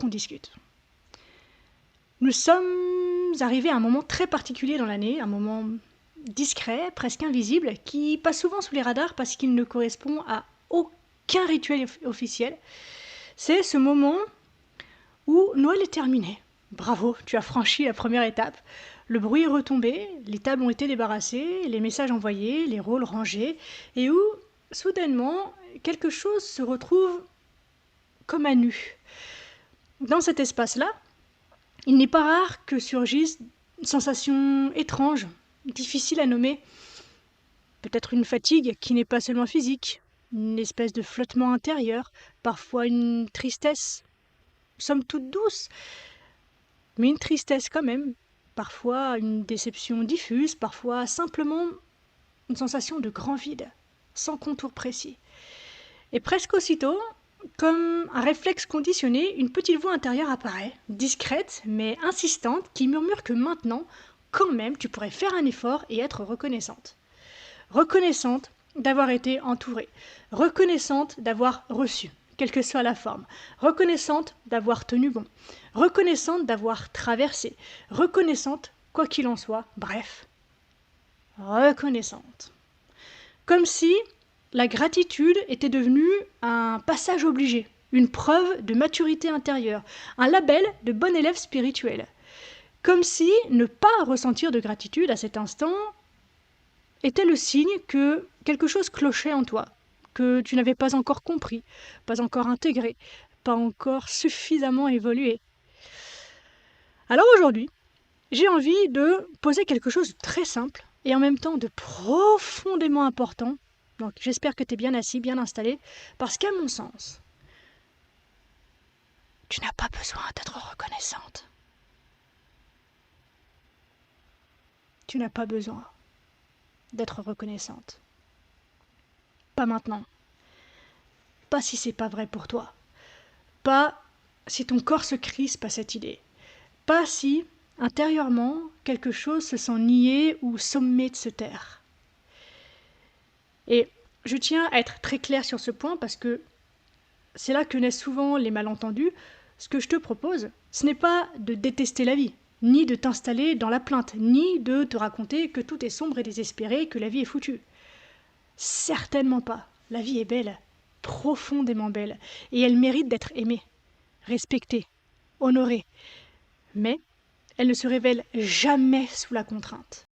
qu'on discute. Nous sommes arrivés à un moment très particulier dans l'année, un moment discret, presque invisible, qui passe souvent sous les radars parce qu'il ne correspond à aucun rituel officiel. C'est ce moment où Noël est terminé. Bravo, tu as franchi la première étape. Le bruit est retombé, les tables ont été débarrassées, les messages envoyés, les rôles rangés, et où, soudainement, quelque chose se retrouve comme à nu. Dans cet espace-là, il n'est pas rare que surgissent une sensation étrange, difficile à nommer. Peut-être une fatigue qui n'est pas seulement physique, une espèce de flottement intérieur, parfois une tristesse, somme toute douce, mais une tristesse quand même, parfois une déception diffuse, parfois simplement une sensation de grand vide, sans contour précis. Et presque aussitôt, comme un réflexe conditionné, une petite voix intérieure apparaît, discrète mais insistante, qui murmure que maintenant, quand même, tu pourrais faire un effort et être reconnaissante. Reconnaissante d'avoir été entourée, reconnaissante d'avoir reçu, quelle que soit la forme, reconnaissante d'avoir tenu bon, reconnaissante d'avoir traversé, reconnaissante quoi qu'il en soit, bref, reconnaissante. Comme si la gratitude était devenue un passage obligé, une preuve de maturité intérieure, un label de bon élève spirituel. Comme si ne pas ressentir de gratitude à cet instant était le signe que quelque chose clochait en toi, que tu n'avais pas encore compris, pas encore intégré, pas encore suffisamment évolué. Alors aujourd'hui, j'ai envie de poser quelque chose de très simple et en même temps de profondément important. Donc j'espère que tu es bien assis, bien installé, parce qu'à mon sens, tu n'as pas besoin d'être reconnaissante. Tu n'as pas besoin d'être reconnaissante. Pas maintenant. Pas si c'est pas vrai pour toi. Pas si ton corps se crispe à cette idée. Pas si, intérieurement, quelque chose se sent nié ou sommé de se taire. Et je tiens à être très claire sur ce point parce que c'est là que naissent souvent les malentendus. Ce que je te propose, ce n'est pas de détester la vie, ni de t'installer dans la plainte, ni de te raconter que tout est sombre et désespéré, que la vie est foutue. Certainement pas. La vie est belle, profondément belle, et elle mérite d'être aimée, respectée, honorée. Mais elle ne se révèle jamais sous la contrainte.